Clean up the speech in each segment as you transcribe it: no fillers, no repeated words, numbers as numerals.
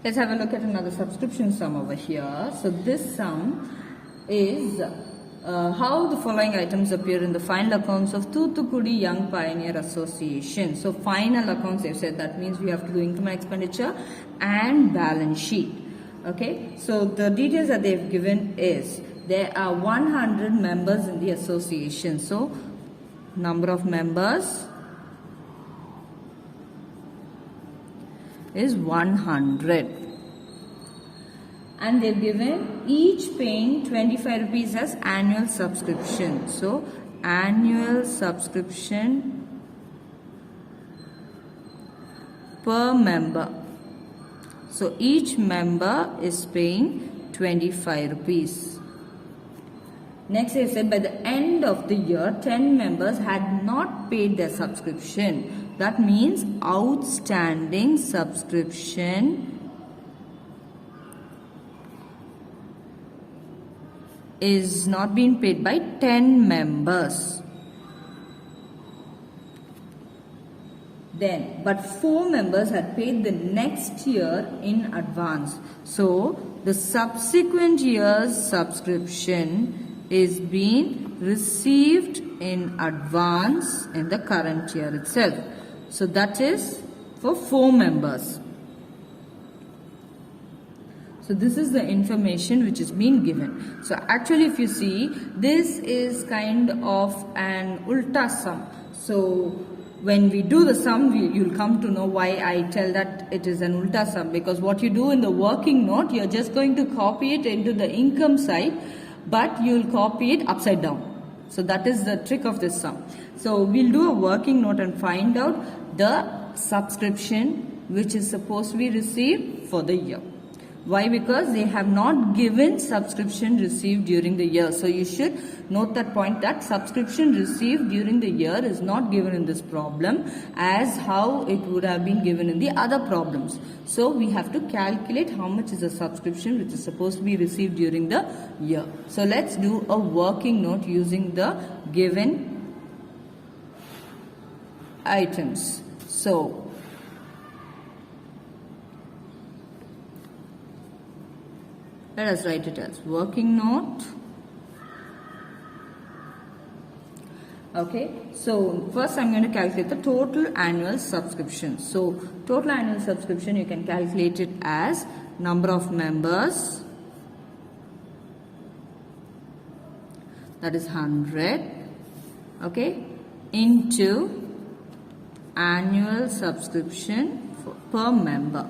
Let's have a look at another subscription sum over here. So this sum is how the following items appear in the final accounts of Thoothukudi Young Pioneer Association. So final accounts, they've said, that means we have to do income and expenditure and balance sheet. Okay, so the details that they've given is there are 100 members in the association. So number of members is 100, and they've given each paying 25 rupees as annual subscription. So annual subscription per member. So each member is paying 25 rupees. Next, they said by the end of the year, 10 members had not paid their subscription. That means outstanding subscription is not being paid by 10 members. Then, but 4 members had paid the next year in advance. So, the subsequent year's subscription is being received in advance in the current year itself. So, that is for 4 members. So, this is the information which is being given. So, actually if you see, this is kind of an ulta sum. So, when we do the sum, you'll come to know why I tell that it is an ulta sum. Because what you do in the working note, you're just going to copy it into the income side, but you'll copy it upside down. So that is the trick of this sum. So we'll do a working note and find out the subscription which is supposed to be received for the year. Why? Because they have not given subscription received during the year. So you should note that point, that subscription received during the year is not given in this problem as how it would have been given in the other problems. So we have to calculate how much is the subscription which is supposed to be received during the year. So let's do a working note using the given items. So let us write it as working note. Okay, so first I'm going to calculate the total annual subscription. So total annual subscription, you can calculate it as number of members, that is 100, okay, into annual subscription per member.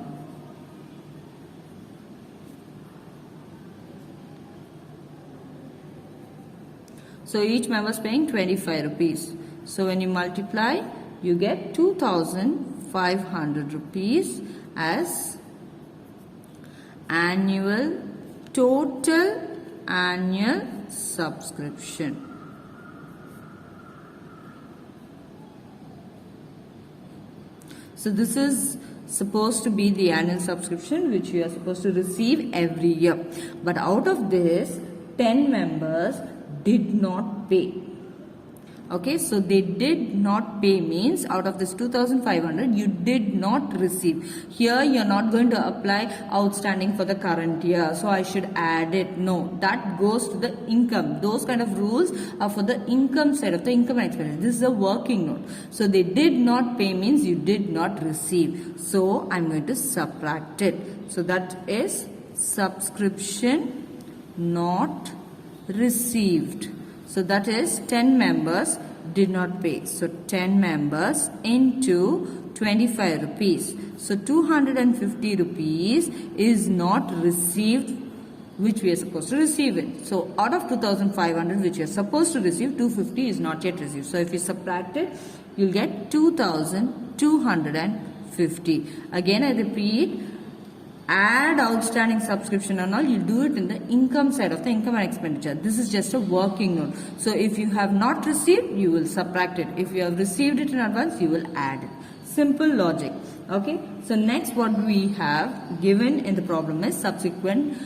So each member is paying 25 rupees. So when you multiply, you get 2,500 rupees as total annual subscription. So this is supposed to be the annual subscription which you are supposed to receive every year. But out of this, 10 members did not pay. Okay, so they did not pay means out of this 2,500 you did not receive. Here you are not going to apply outstanding for the current year, so I should add it. No, that goes to the income. Those kind of rules are for the income side of the income and expenditure. This is a working note. So they did not pay means you did not receive. So I'm going to subtract it. So that is subscription not received. So that is 10 members did not pay. So 10 members into 25 rupees. So 250 rupees is not received which we are supposed to receive it. So out of 2,500 which we are supposed to receive, 250 is not yet received. So if you subtract it, you'll get 2,250. Again I repeat, add outstanding subscription and all, you do it in the income side of the income and expenditure. This is just a working note. So if you have not received, you will subtract it. If you have received it in advance, you will add it. Simple logic. Okay. So next what we have given in the problem is subsequent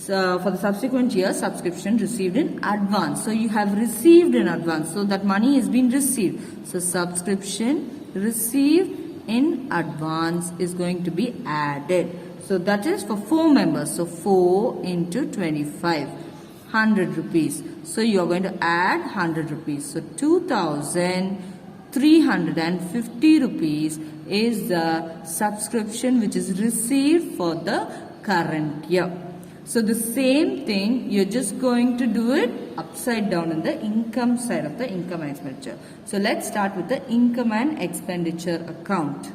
for the subsequent year, subscription received in advance. So you have received in advance. So that money has been received. So subscription received in advance is going to be added. So that is for 4 members. So 4 into 25, 100 rupees. So you are going to add 100 rupees. So 2,350 rupees is the subscription which is received for the current year. So the same thing, you're just going to do it upside down in the income side of the income and expenditure. So let's start with the income and expenditure account.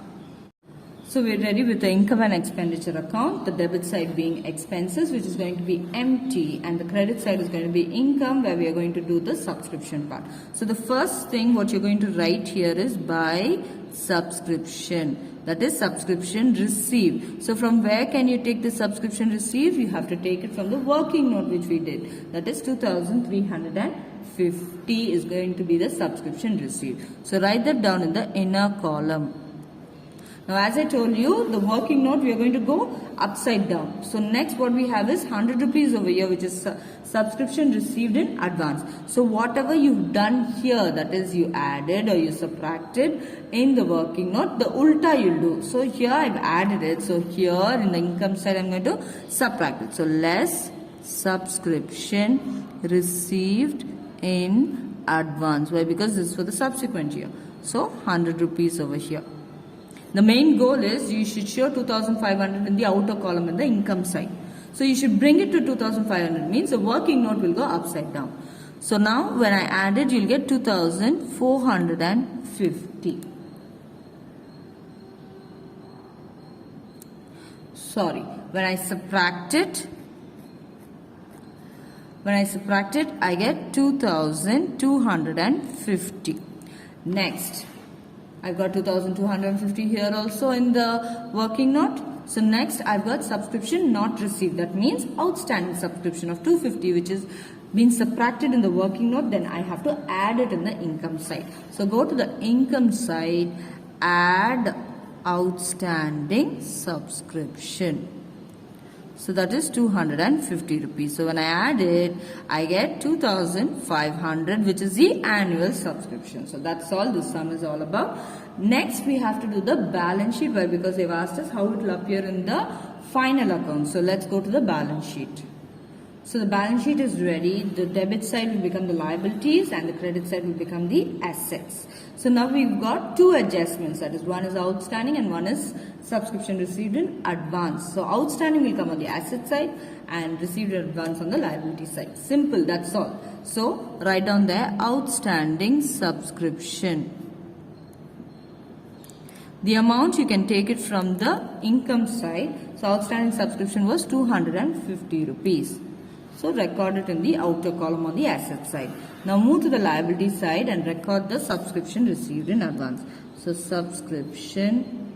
So we're ready with the income and expenditure account, the debit side being expenses, which is going to be empty, and the credit side is going to be income, where we are going to do the subscription part. So the first thing what you're going to write here is by subscription. That is subscription received. So from where can you take the subscription received? You have to take it from the working note which we did. That is 2,350 is going to be the subscription received. So write that down in the inner column. Now as I told you, the working note we are going to go upside down. So next what we have is 100 rupees over here, which is subscription received in advance. So whatever you've done here, that is you added or you subtracted in the working note, the ulta you'll do. So here I've added it. So here in the income side I'm going to subtract it. So less subscription received in advance. Why? Because this is for the subsequent year. So 100 rupees over here. The main goal is you should show 2,500 in the outer column in the income side. So you should bring it to 2,500, means the working note will go upside down. So now when I add it, you'll get 2,450. Sorry, when I subtract it, I get 2,250. Next, I've got 2,250 here also in the working note. So next I've got subscription not received. That means outstanding subscription of 250, which is been subtracted in the working note. Then I have to add it in the income side. So go to the income side, add outstanding subscription. So that is 250 rupees. So when I add it, I get 2,500, which is the annual subscription. So that's all this sum is all about. Next we have to do the balance sheet. Why? Because they've asked us how it will appear in the final account. So let's go to the balance sheet. So the balance sheet is ready. The debit side will become the liabilities and the credit side will become the assets. So now we've got two adjustments. That is, one is outstanding and one is subscription received in advance. So outstanding will come on the asset side and received in advance on the liability side. Simple, that's all. So write down there outstanding subscription. The amount you can take it from the income side. So outstanding subscription was 250 rupees. So record it in the outer column on the asset side. Now move to the liability side and record the subscription received in advance. So subscription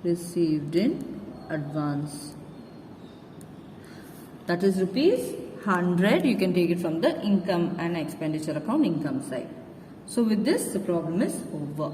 received in advance. That is rupees 100. You can take it from the income and expenditure account income side. So with this, the problem is over.